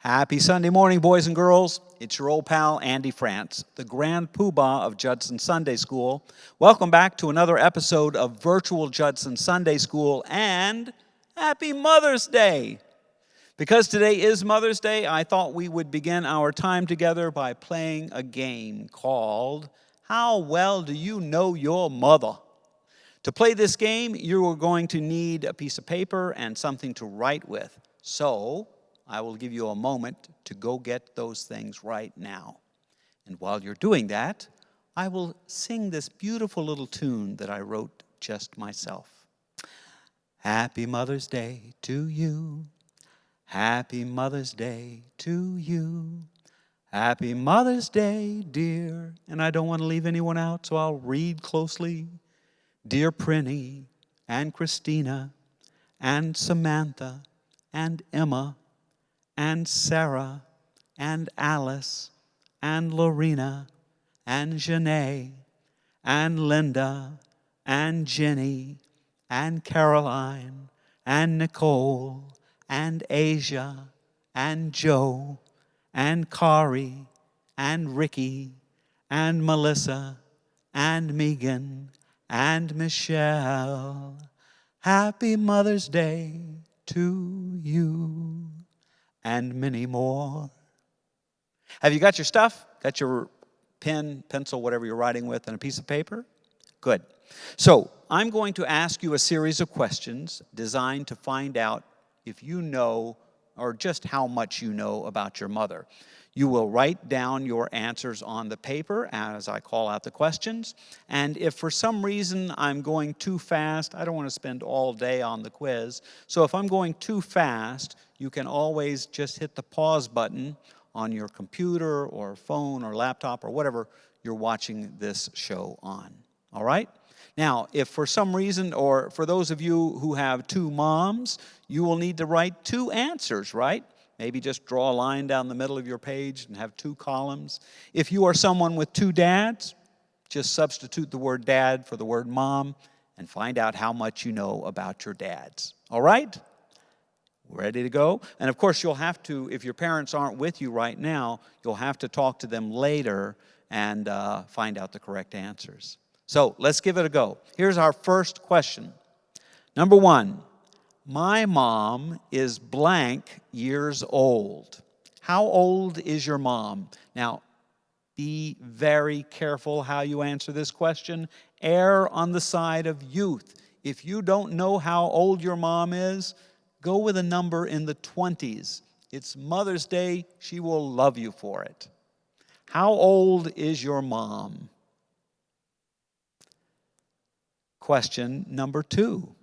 Happy Sunday morning, boys and girls. It's your old pal, Andy France, the Grand Poobah of Judson Sunday School. Welcome back to another episode of Virtual Judson Sunday School, and Happy Mother's Day. Because today is Mother's Day, I thought we would begin our time together by playing a game called How Well Do You Know Your Mother? To play this game, you are going to need a piece of paper and something to write with. So, I will give you a moment to go get those things right now. And while you're doing that, I will sing this beautiful little tune that I wrote just myself. Happy Mother's Day to you. Happy Mother's Day to you. Happy Mother's Day, dear. And I don't want to leave anyone out, so I'll read closely. Dear Prinny and Christina and Samantha and Emma and Sarah, and Alice, and Lorena, and Janae, and Linda, and Jenny, and Caroline, and Nicole, and Asia, and Joe, and Kari, and Ricky, and Melissa, and Megan, and Michelle. Happy Mother's Day to you. And many more. Have you got your stuff? Got your pen, pencil, whatever you're writing with, and a piece of paper? Good. So I'm going to ask you a series of questions designed to find out if you know or just how much you know about your mother. You will write down your answers on the paper as I call out the questions. And if for some reason I'm going too fast, I don't want to spend all day on the quiz. So if I'm going too fast, you can always just hit the pause button on your computer or phone or laptop or whatever you're watching this show on. All right? Now, if for some reason, or for those of you who have two moms, you will need to write two answers, right? Maybe just draw a line down the middle of your page and have two columns. If you are someone with two dads, just substitute the word dad for the word mom and find out how much you know about your dads. All right? Ready to go? And of course, you'll have to, if your parents aren't with you right now, you'll have to talk to them later and find out the correct answers. So let's give it a go. Here's our first question. Number one. My mom is blank years old. How old is your mom? Now, be very careful how you answer this question. Err on the side of youth. If you don't know how old your mom is, go with a number in the 20s. It's Mother's Day. She will love you for it. How old is your mom? Question number two.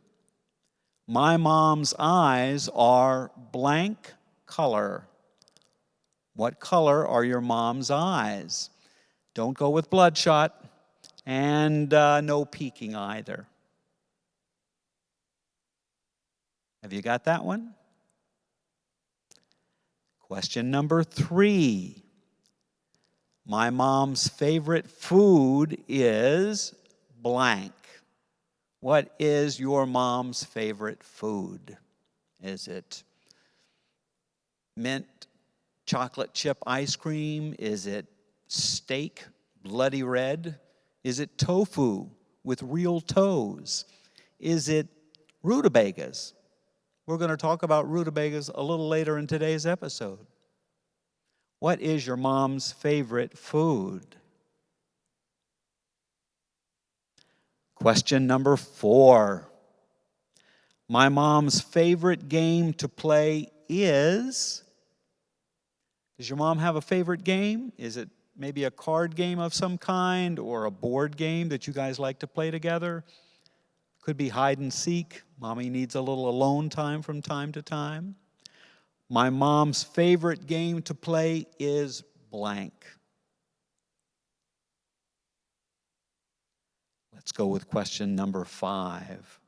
My mom's eyes are blank color. What color are your mom's eyes? Don't go with bloodshot, and no peeking either. Have you got that one? Question number three. My mom's favorite food is blank. What is your mom's favorite food? Is it mint chocolate chip ice cream? Is it steak, bloody red? Is it tofu with real toes? Is it rutabagas? We're going to talk about rutabagas a little later in today's episode. What is your mom's favorite food? Question number four. My mom's favorite game to play is... Does your mom have a favorite game? Is it maybe a card game of some kind or a board game that you guys like to play together? Could be hide and seek. Mommy needs a little alone time from time to time. My mom's favorite game to play is blank. Let's go with question number five.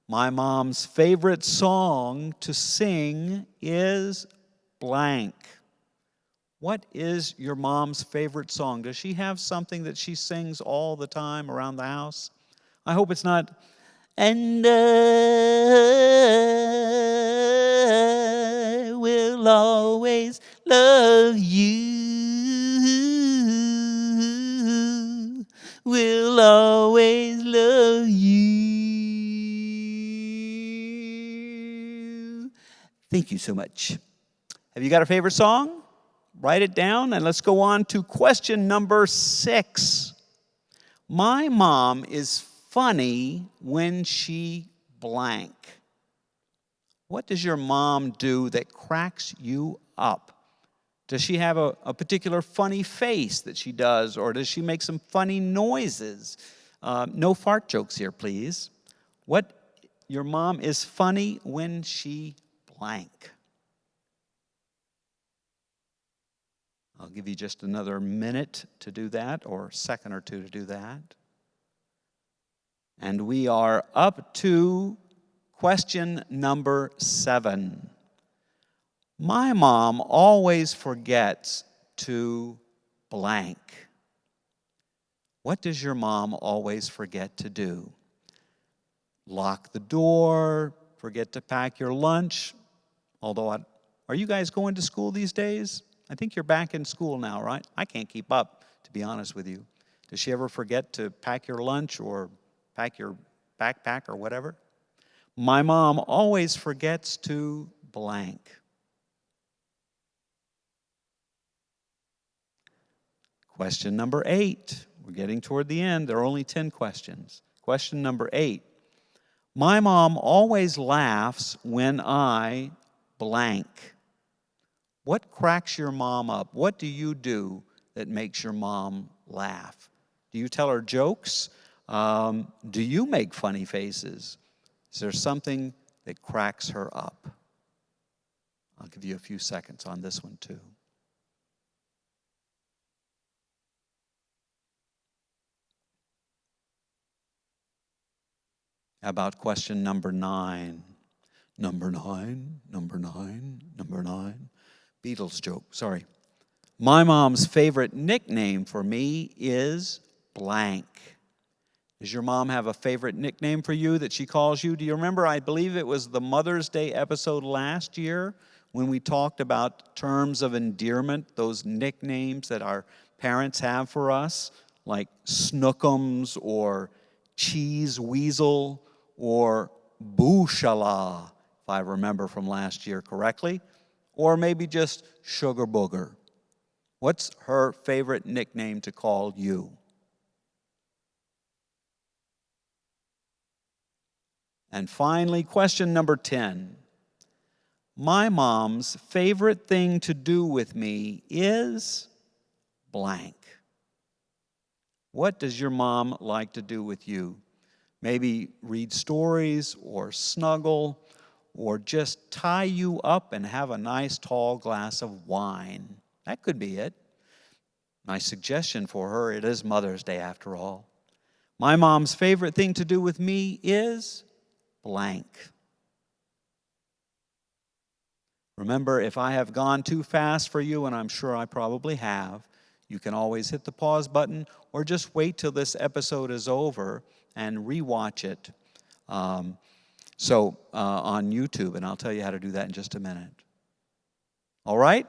My mom's favorite song to sing is blank. What is your mom's favorite song? Does she have something that she sings all the time around the house? I hope it's not, and I will will always love you. We'll always love you. Thank you so much. Have you got a favorite song? Write it down, and let's go on to question number 6. My mom is funny when she blank. What does your mom do that cracks you up? Does she have a particular funny face that she does, or does she make some funny noises? No fart jokes here, please. What your mom is funny when she blank. I'll give you just another minute to do that, or a second or two to do that. And we are up to question number 7. My mom always forgets to blank. What does your mom always forget to do? Lock the door, forget to pack your lunch. Although, are you guys going to school these days? I think you're back in school now, right? I can't keep up, to be honest with you. Does she ever forget to pack your lunch or pack your backpack or whatever? My mom always forgets to blank. Question number 8. We're getting toward the end. There are only 10 questions. Question number 8. My mom always laughs when I blank. What cracks your mom up? What do you do that makes your mom laugh? Do you tell her jokes? Do you make funny faces? Is there something that cracks her up? I'll give you a few seconds on this one too. How about question number 9? Number 9. Beatles joke, sorry. My mom's favorite nickname for me is blank. Does your mom have a favorite nickname for you that she calls you? Do you remember, I believe it was the Mother's Day episode last year when we talked about terms of endearment, those nicknames that our parents have for us, like Snookums or Cheese Weasel or Booshala, if I remember from last year correctly, or maybe just Sugar Booger. What's her favorite nickname to call you? And finally, question number 10. My mom's favorite thing to do with me is blank. What does your mom like to do with you? Maybe read stories or snuggle or just tie you up and have a nice tall glass of wine. That could be it. My suggestion for her, it is Mother's Day after all. My mom's favorite thing to do with me is blank. Remember, if I have gone too fast for you, and I'm sure I probably have, you can always hit the pause button or just wait till this episode is over and rewatch it on YouTube, and I'll tell you how to do that in just a minute. All right?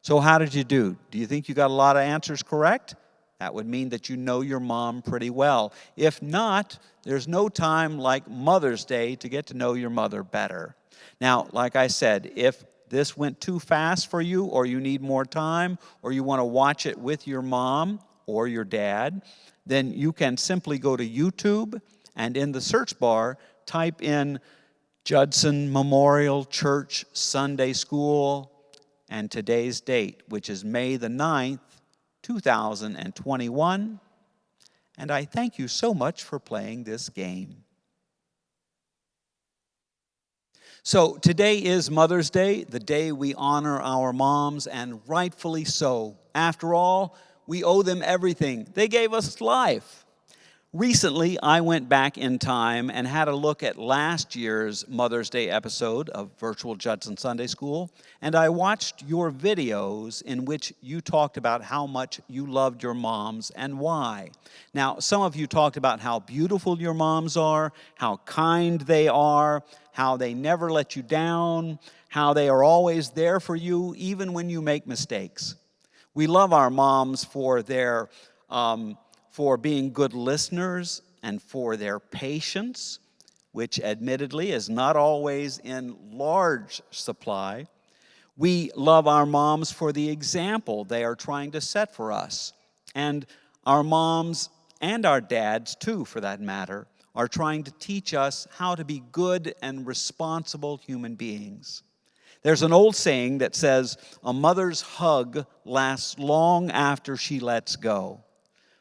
So how did you do? Do you think you got a lot of answers correct? That would mean that you know your mom pretty well. If not, there's no time like Mother's Day to get to know your mother better. Now, like I said, if this went too fast for you, or you need more time, or you want to watch it with your mom or your dad, then you can simply go to YouTube and in the search bar, type in Judson Memorial Church Sunday School and today's date, which is May the 9th, 2021. And I thank you so much for playing this game. So today is Mother's Day, the day we honor our moms, and rightfully so. After all, we owe them everything. They gave us life. Recently, I went back in time and had a look at last year's Mother's Day episode of Virtual Judson Sunday School, and I watched your videos in which you talked about how much you loved your moms and why. Now, some of you talked about how beautiful your moms are, how kind they are, how they never let you down, how they are always there for you even when you make mistakes. We love our moms for being good listeners and for their patience, which admittedly is not always in large supply. We love our moms for the example they are trying to set for us. And our moms and our dads, too, for that matter, are trying to teach us how to be good and responsible human beings. There's an old saying that says, "A mother's hug lasts long after she lets go."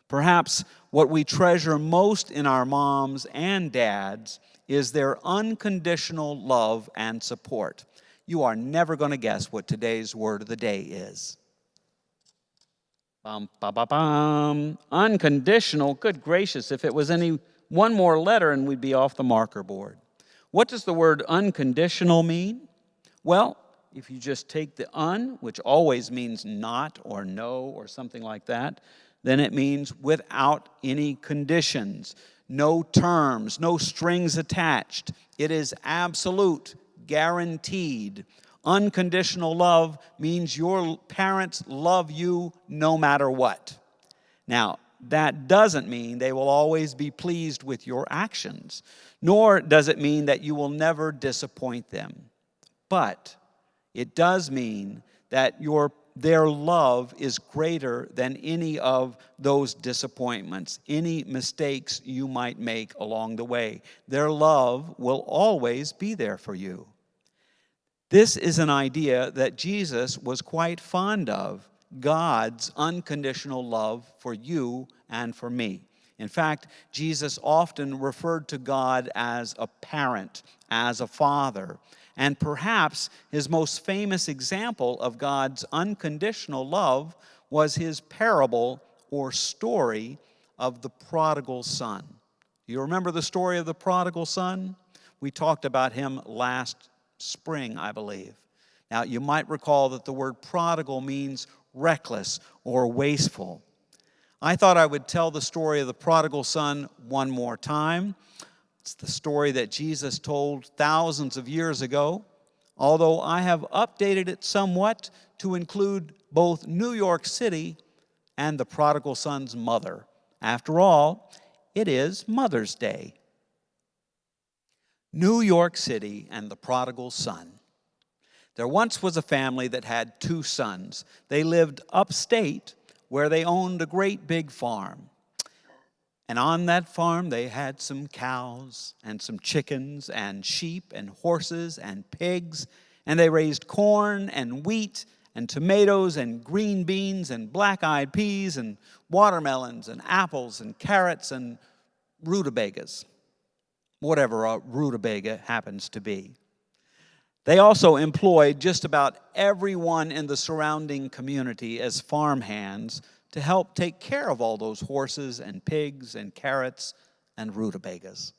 Perhaps what we treasure most in our moms and dads is their unconditional love and support. You are never going to guess what today's word of the day is. Unconditional. Good gracious, if it was any one more letter and we'd be off the marker board. What does the word unconditional mean? Well, if you just take the which always means not or no or something like that, then it means without any conditions, no terms, no strings attached. It is absolute, guaranteed. Unconditional love means your parents love you no matter what. Now, that doesn't mean they will always be pleased with your actions, nor does it mean that you will never disappoint them. But it does mean that their love is greater than any of those disappointments, any mistakes you might make along the way. Their love will always be there for you. This is an idea that Jesus was quite fond of, God's unconditional love for you and for me. In fact, Jesus often referred to God as a parent, as a father. And perhaps his most famous example of God's unconditional love was his parable or story of the prodigal son. Do you remember the story of the prodigal son? We talked about him last spring, I believe. Now, you might recall that the word prodigal means reckless or wasteful. I thought I would tell the story of the prodigal son one more time. It's the story that Jesus told thousands of years ago, although I have updated it somewhat to include both New York City and the prodigal son's mother. After all, it is Mother's Day. New York City and the prodigal son. There once was a family that had two sons. They lived upstate where they owned a great big farm. And on that farm, they had some cows and some chickens and sheep and horses and pigs. And they raised corn and wheat and tomatoes and green beans and black-eyed peas and watermelons and apples and carrots and rutabagas, whatever a rutabaga happens to be. They also employed just about everyone in the surrounding community as farmhands to help take care of all those horses and pigs and carrots and rutabagas.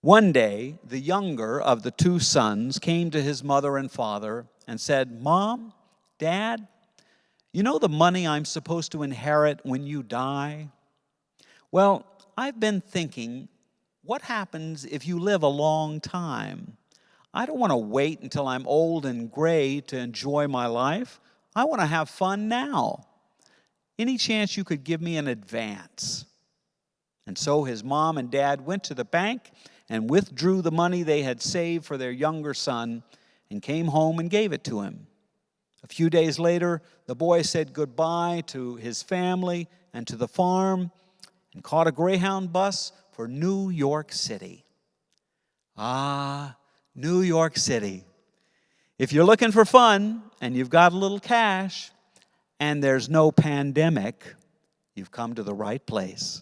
One day, the younger of the two sons came to his mother and father and said, "Mom, Dad, you know the money I'm supposed to inherit when you die? Well, I've been thinking, what happens if you live a long time? I don't want to wait until I'm old and gray to enjoy my life. I want to have fun now. Any chance you could give me an advance?" And so his mom and dad went to the bank and withdrew the money they had saved for their younger son and came home and gave it to him. A few days later, the boy said goodbye to his family and to the farm and caught a Greyhound bus for New York City. Ah, New York City. If you're looking for fun and you've got a little cash, and there's no pandemic, you've come to the right place.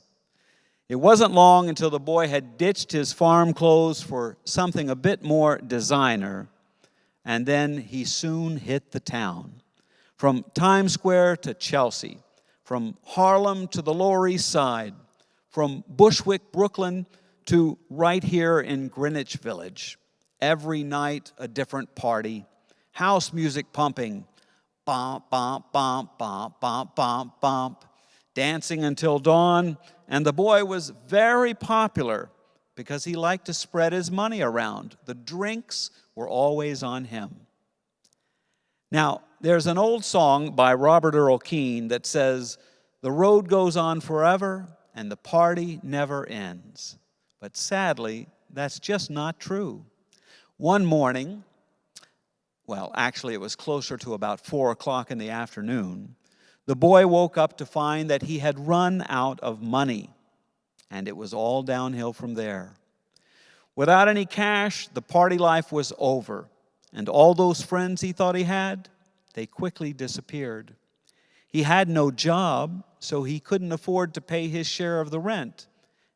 It wasn't long until the boy had ditched his farm clothes for something a bit more designer, and then he soon hit the town. From Times Square to Chelsea, from Harlem to the Lower East Side, from Bushwick, Brooklyn, to right here in Greenwich Village. Every night, a different party. House music pumping. Bump, bump, bump, bump, bump, bump, bump. Dancing until dawn. And the boy was very popular because he liked to spread his money around. The drinks were always on him. Now, there's an old song by Robert Earl Keen that says, "The road goes on forever and the party never ends." But sadly, that's just not true. One morning, well, actually it was closer to about 4 o'clock in the afternoon, the boy woke up to find that he had run out of money, and it was all downhill from there. Without any cash, the party life was over, and all those friends he thought he had, they quickly disappeared. He had no job, so he couldn't afford to pay his share of the rent,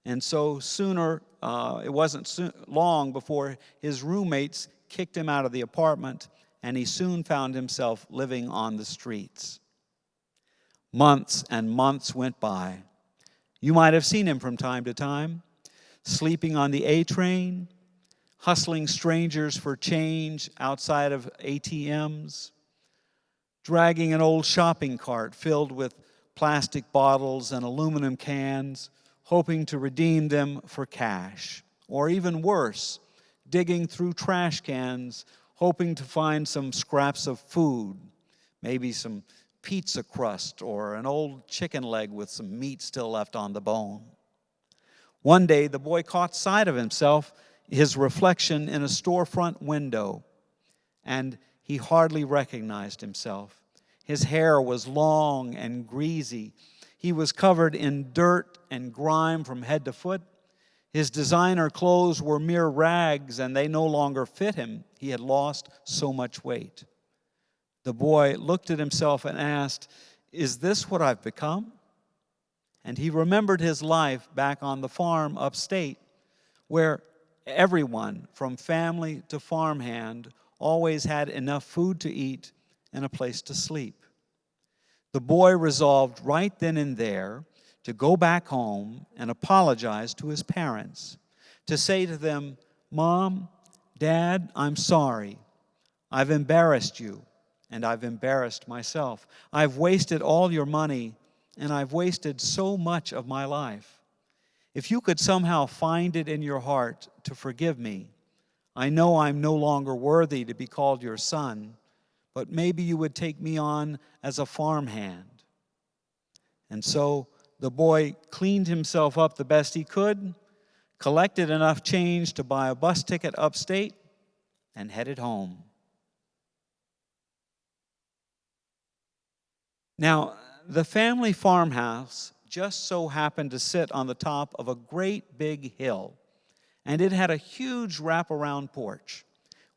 and so it wasn't long before his roommates kicked him out of the apartment, and he soon found himself living on the streets. Months and months went by. You might have seen him from time to time, sleeping on the A train, hustling strangers for change outside of ATMs, dragging an old shopping cart filled with plastic bottles and aluminum cans, hoping to redeem them for cash. Or even worse, digging through trash cans, hoping to find some scraps of food, maybe some pizza crust or an old chicken leg with some meat still left on the bone. One day, the boy caught sight of himself, his reflection in a storefront window, and he hardly recognized himself. His hair was long and greasy. He was covered in dirt and grime from head to foot. His designer clothes were mere rags, and they no longer fit him. He had lost so much weight. The boy looked at himself and asked, "Is this what I've become?" And he remembered his life back on the farm upstate, where everyone, from family to farmhand, always had enough food to eat and a place to sleep. The boy resolved right then and there to go back home and apologize to his parents, to say to them, "Mom, Dad, I'm sorry. I've embarrassed you, and I've embarrassed myself. I've wasted all your money, and I've wasted so much of my life. If you could somehow find it in your heart to forgive me, I know I'm no longer worthy to be called your son, but maybe you would take me on as a farmhand." And so the boy cleaned himself up the best he could, collected enough change to buy a bus ticket upstate, and headed home. Now, the family farmhouse just so happened to sit on the top of a great big hill, and it had a huge wraparound porch,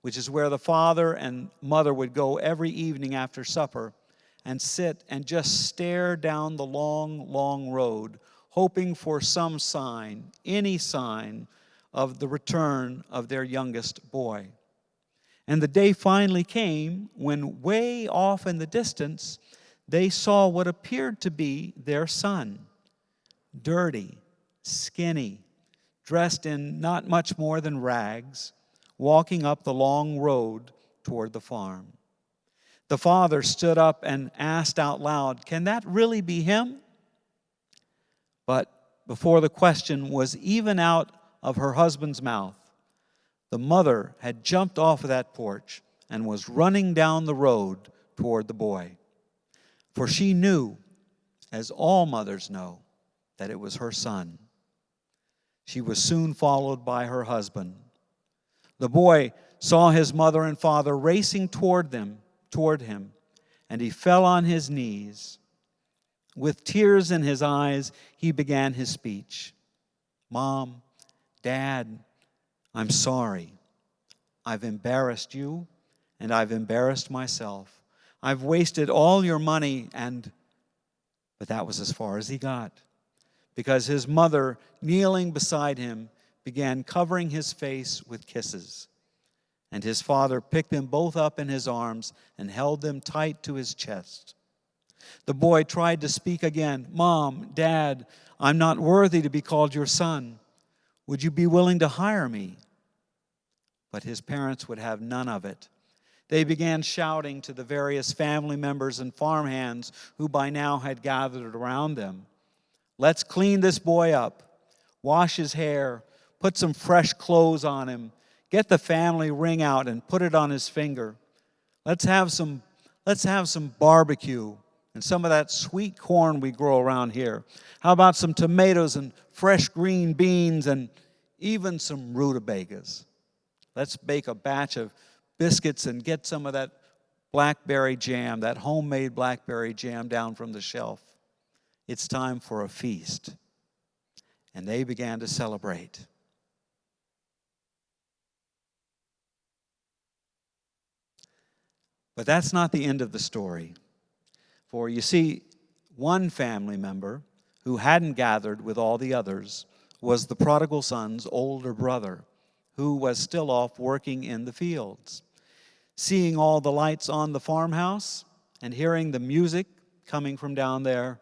which is where the father and mother would go every evening after supper and sit and just stare down the long, long road, hoping for some sign, any sign, of the return of their youngest boy. And the day finally came when, way off in the distance, they saw what appeared to be their son, dirty, skinny, dressed in not much more than rags, walking up the long road toward the farm. The father stood up and asked out loud, "Can that really be him?" But before the question was even out of her husband's mouth, the mother had jumped off of that porch and was running down the road toward the boy. For she knew, as all mothers know, that it was her son. She was soon followed by her husband. The boy saw his mother and father racing toward him, and he fell on his knees. With tears in his eyes, he began his speech. "Mom, Dad, I'm sorry. I've embarrassed you, and I've embarrassed myself. I've wasted all your money, but that was as far as he got, because his mother, kneeling beside him, began covering his face with kisses. And his father picked them both up in his arms and held them tight to his chest. The boy tried to speak again. "Mom, Dad, I'm not worthy to be called your son. Would you be willing to hire me?" But his parents would have none of it. They began shouting to the various family members and farmhands who by now had gathered around them, "Let's clean this boy up, wash his hair, put some fresh clothes on him, get the family ring out and put it on his finger. Let's have some barbecue and some of that sweet corn we grow around here. How about some tomatoes and fresh green beans and even some rutabagas? Let's bake a batch of biscuits and get some of that blackberry jam, that homemade blackberry jam down from the shelf. It's time for a feast." And they began to celebrate. But that's not the end of the story. For you see, one family member who hadn't gathered with all the others was the prodigal son's older brother, who was still off working in the fields. Seeing all the lights on the farmhouse and hearing the music coming from down there,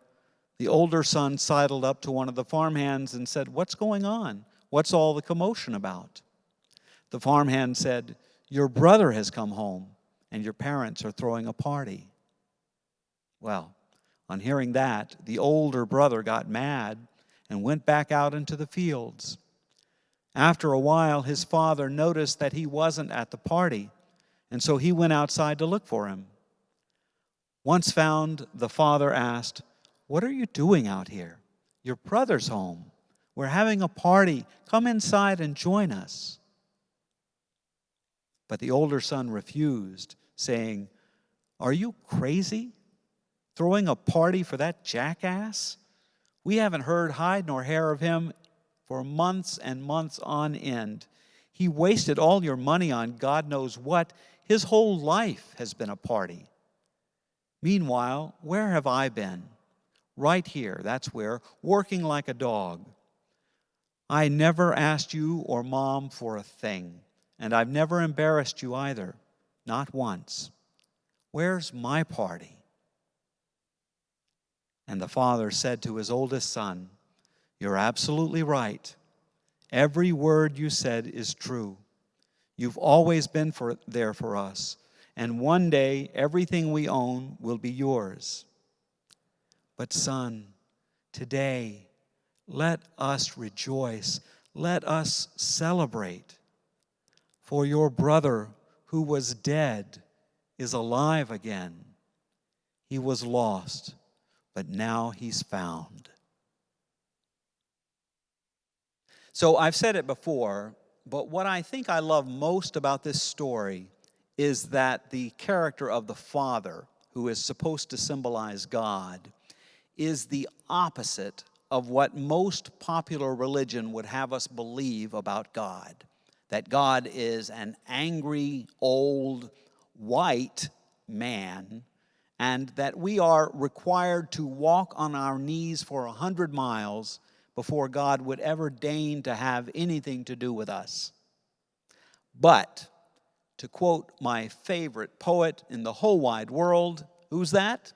the older son sidled up to one of the farmhands and said, "What's going on? What's all the commotion about?" The farmhand said, "Your brother has come home, and your parents are throwing a party." Well, on hearing that, the older brother got mad and went back out into the fields. After a while, his father noticed that he wasn't at the party, and so he went outside to look for him. Once found, the father asked, "What are you doing out here? Your brother's home. We're having a party. Come inside and join us." But the older son refused, saying, "Are you crazy? Throwing a party for that jackass? We haven't heard hide nor hair of him for months and months on end. He wasted all your money on God knows what. His whole life has been a party. Meanwhile, where have I been? Right here, that's where, working like a dog. I never asked you or Mom for a thing, and I've never embarrassed you either, not once. Where's my party?" And the father said to his oldest son, "You're absolutely right. Every word you said is true. You've always been there for us, and one day everything we own will be yours. But son, today, let us rejoice. Let us celebrate. For your brother who was dead is alive again. He was lost, but now he's found." So I've said it before, but what I think I love most about this story is that the character of the father, who is supposed to symbolize God, is the opposite of what most popular religion would have us believe about God. That God is an angry, old, white man, and that we are required to walk on our knees for 100 miles before God would ever deign to have anything to do with us. But, to quote my favorite poet in the whole wide world, who's that?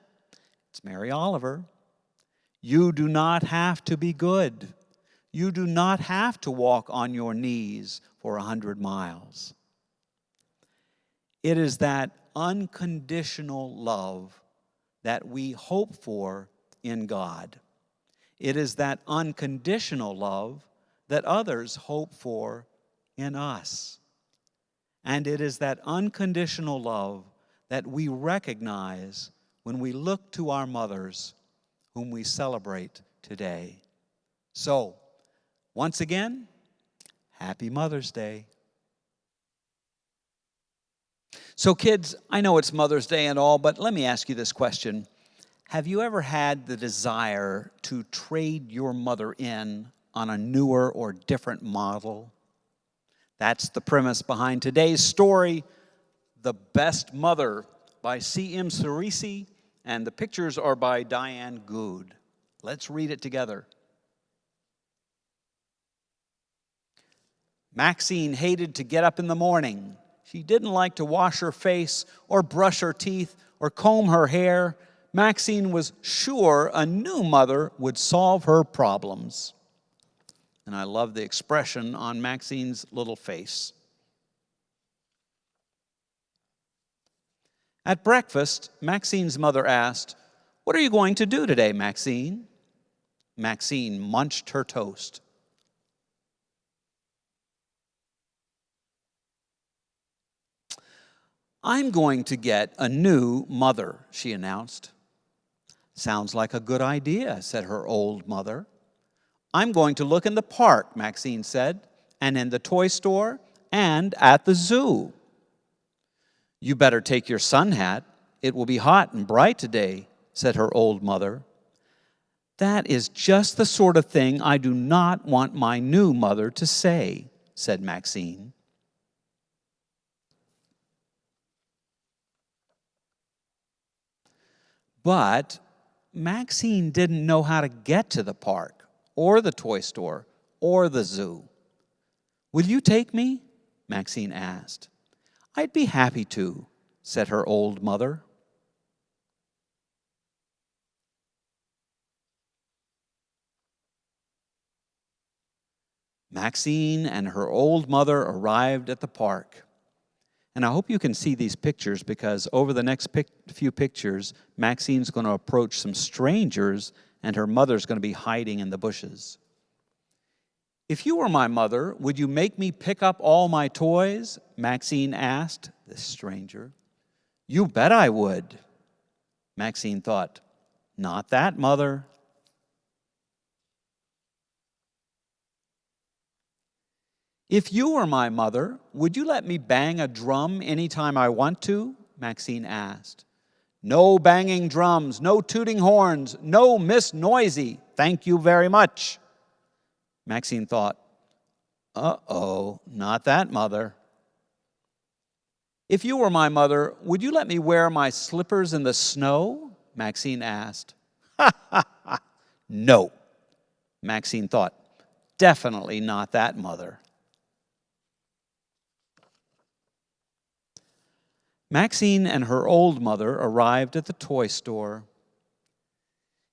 It's Mary Oliver. "You do not have to be good. You do not have to walk on your knees for 100 miles. It is that unconditional love that we hope for in God. It is that unconditional love that others hope for in us. And it is that unconditional love that we recognize when we look to our mothers, whom we celebrate today. So, once again, happy Mother's Day. So kids, I know it's Mother's Day and all, but let me ask you this question. Have you ever had the desire to trade your mother in on a newer or different model? That's the premise behind today's story, The Best Mother by C.M. Cerisi, and the pictures are by Diane Good. Let's read it together. Maxine hated to get up in the morning. She didn't like to wash her face or brush her teeth or comb her hair Maxine was sure a new mother would solve her problems. And I love the expression on Maxine's little face. At breakfast, Maxine's mother asked, "What are you going to do today, Maxine?" Maxine munched her toast. "I'm going to get a new mother," she announced. "Sounds like a good idea," said her old mother. "I'm going to look in the park," Maxine said, "and in the toy store, and at the zoo." "You better take your sun hat. It will be hot and bright today," said her old mother. "That is just the sort of thing I do not want my new mother to say," said Maxine. But Maxine didn't know how to get to the park, or the toy store, or the zoo. "Will you take me?" Maxine asked. "I'd be happy to," said her old mother. Maxine and her old mother arrived at the park. And I hope you can see these pictures, because over the next few pictures, Maxine's going to approach some strangers and her mother's going to be hiding in the bushes. "If you were my mother, would you make me pick up all my toys?" Maxine asked this stranger. "You bet I would." Maxine thought, "Not that, mother." "If you were my mother, would you let me bang a drum anytime I want to?" Maxine asked. "No banging drums, no tooting horns, no Miss Noisy, thank you very much." Maxine thought, "Uh-oh, not that, mother." "If you were my mother, would you let me wear my slippers in the snow?" Maxine asked. "Ha, ha, ha, no." Maxine thought, "Definitely not that, mother." Maxine and her old mother arrived at the toy store.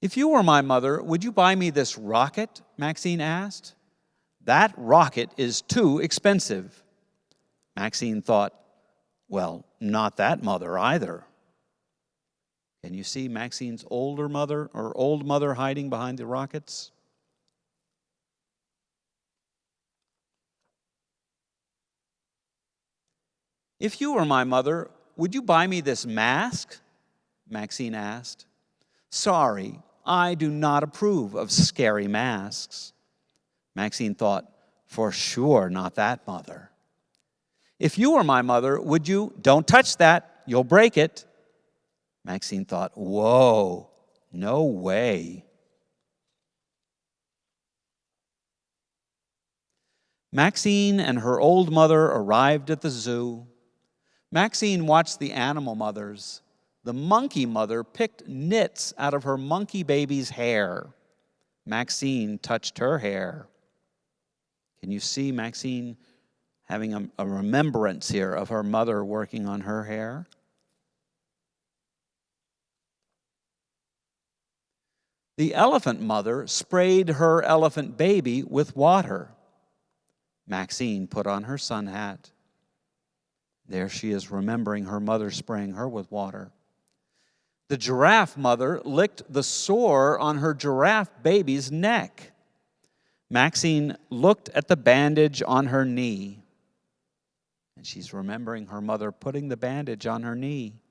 "If you were my mother, would you buy me this rocket?" Maxine asked. "That rocket is too expensive." Maxine thought, "Well, not that, mother, either." Can you see Maxine's older mother or old mother hiding behind the rockets? "If you were my mother, would you buy me this mask?" Maxine asked. "Sorry, I do not approve of scary masks." Maxine thought, "For sure not that, mother." "If you were my mother, would you—" "Don't touch that, you'll break it." Maxine thought, "Whoa, no way." Maxine and her old mother arrived at the zoo. Maxine watched the animal mothers. The monkey mother picked nits out of her monkey baby's hair. Maxine touched her hair. Can you see Maxine having a remembrance here of her mother working on her hair? The elephant mother sprayed her elephant baby with water. Maxine put on her sun hat. There she is, remembering her mother spraying her with water. The giraffe mother licked the sore on her giraffe baby's neck. Maxine looked at the bandage on her knee. And she's remembering her mother putting the bandage on her knee.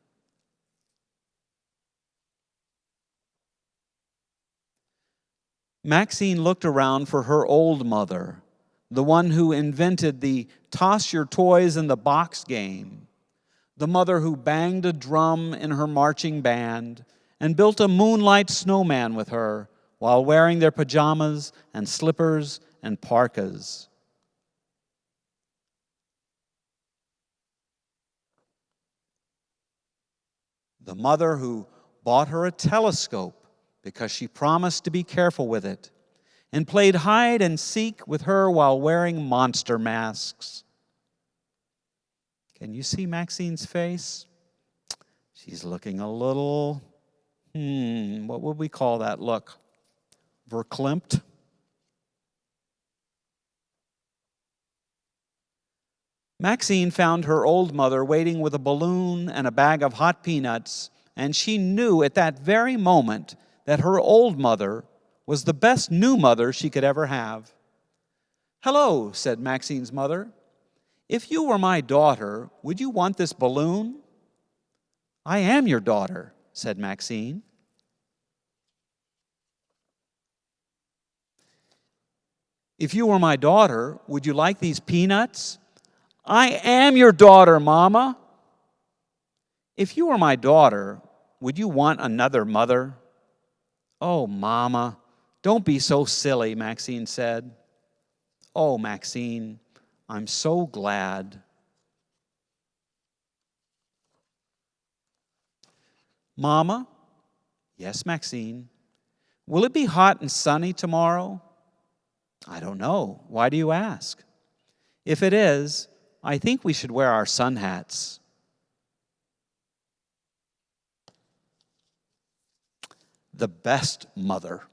Maxine looked around for her old mother, the one who invented the toss your toys in the box game, the mother who banged a drum in her marching band and built a moonlight snowman with her while wearing their pajamas and slippers and parkas. The mother who bought her a telescope because she promised to be careful with it, and played hide and seek with her while wearing monster masks. Can you see Maxine's face? She's looking a little What would we call that look? Verklempt? Maxine found her old mother waiting with a balloon and a bag of hot peanuts, and she knew at that very moment that her old mother was the best new mother she could ever have. "Hello," said Maxine's mother. "If you were my daughter, would you want this balloon?" "I am your daughter," said Maxine. "If you were my daughter, would you like these peanuts?" "I am your daughter, Mama." "If you were my daughter, would you want another mother?" "Oh, Mama, don't be so silly," Maxine said. "Oh, Maxine, I'm so glad." "Mama?" "Yes, Maxine." "Will it be hot and sunny tomorrow?" "I don't know. Why do you ask?" "If it is, I think we should wear our sun hats." The best mother.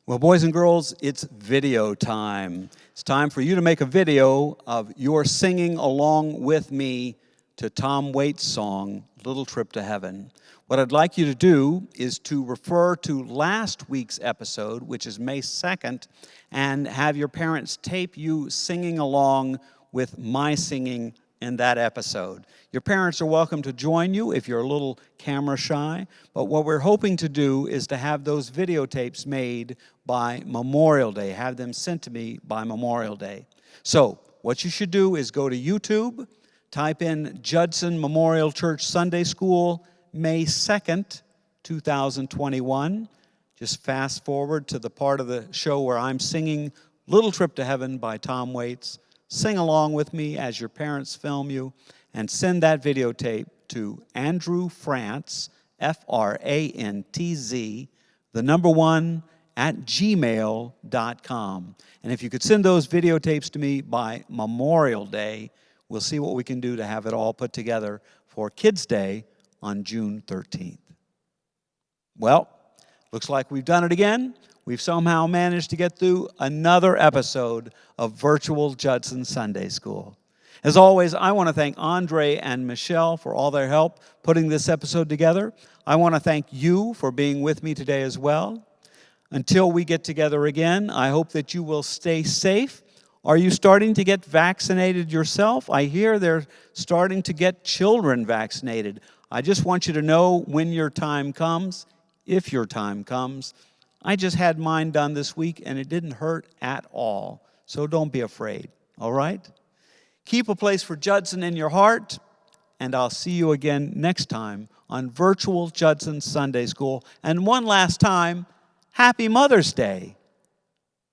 Well, boys and girls, it's video time. It's time for you to make a video of your singing along with me to Tom Waits' song, "Little Trip to Heaven." What I'd like you to do is to refer to last week's episode, which is May 2nd, and have your parents tape you singing along with my singing in that episode. Your parents are welcome to join you if you're a little camera shy, but what we're hoping to do is to have those videotapes made by Memorial Day, have them sent to me by Memorial Day. So what you should do is go to YouTube, type in Judson Memorial Church Sunday School, May 2nd, 2021. Just fast forward to the part of the show where I'm singing "Little Trip to Heaven" by Tom Waits. Sing along with me as your parents film you, and send that videotape to Andrew France, FRANTZ, 1, @gmail.com. And if you could send those videotapes to me by Memorial Day, we'll see what we can do to have it all put together for Kids Day on June 13th. Well, looks like we've done it again. We've somehow managed to get through another episode of Virtual Judson Sunday School. As always, I want to thank Andre and Michelle for all their help putting this episode together. I want to thank you for being with me today as well. Until we get together again, I hope that you will stay safe. Are you starting to get vaccinated yourself? I hear they're starting to get children vaccinated. I just want you to know when your time comes, if your time comes. I just had mine done this week, and it didn't hurt at all. So don't be afraid, all right? Keep a place for Judson in your heart, and I'll see you again next time on Virtual Judson Sunday School. And one last time, Happy Mother's Day.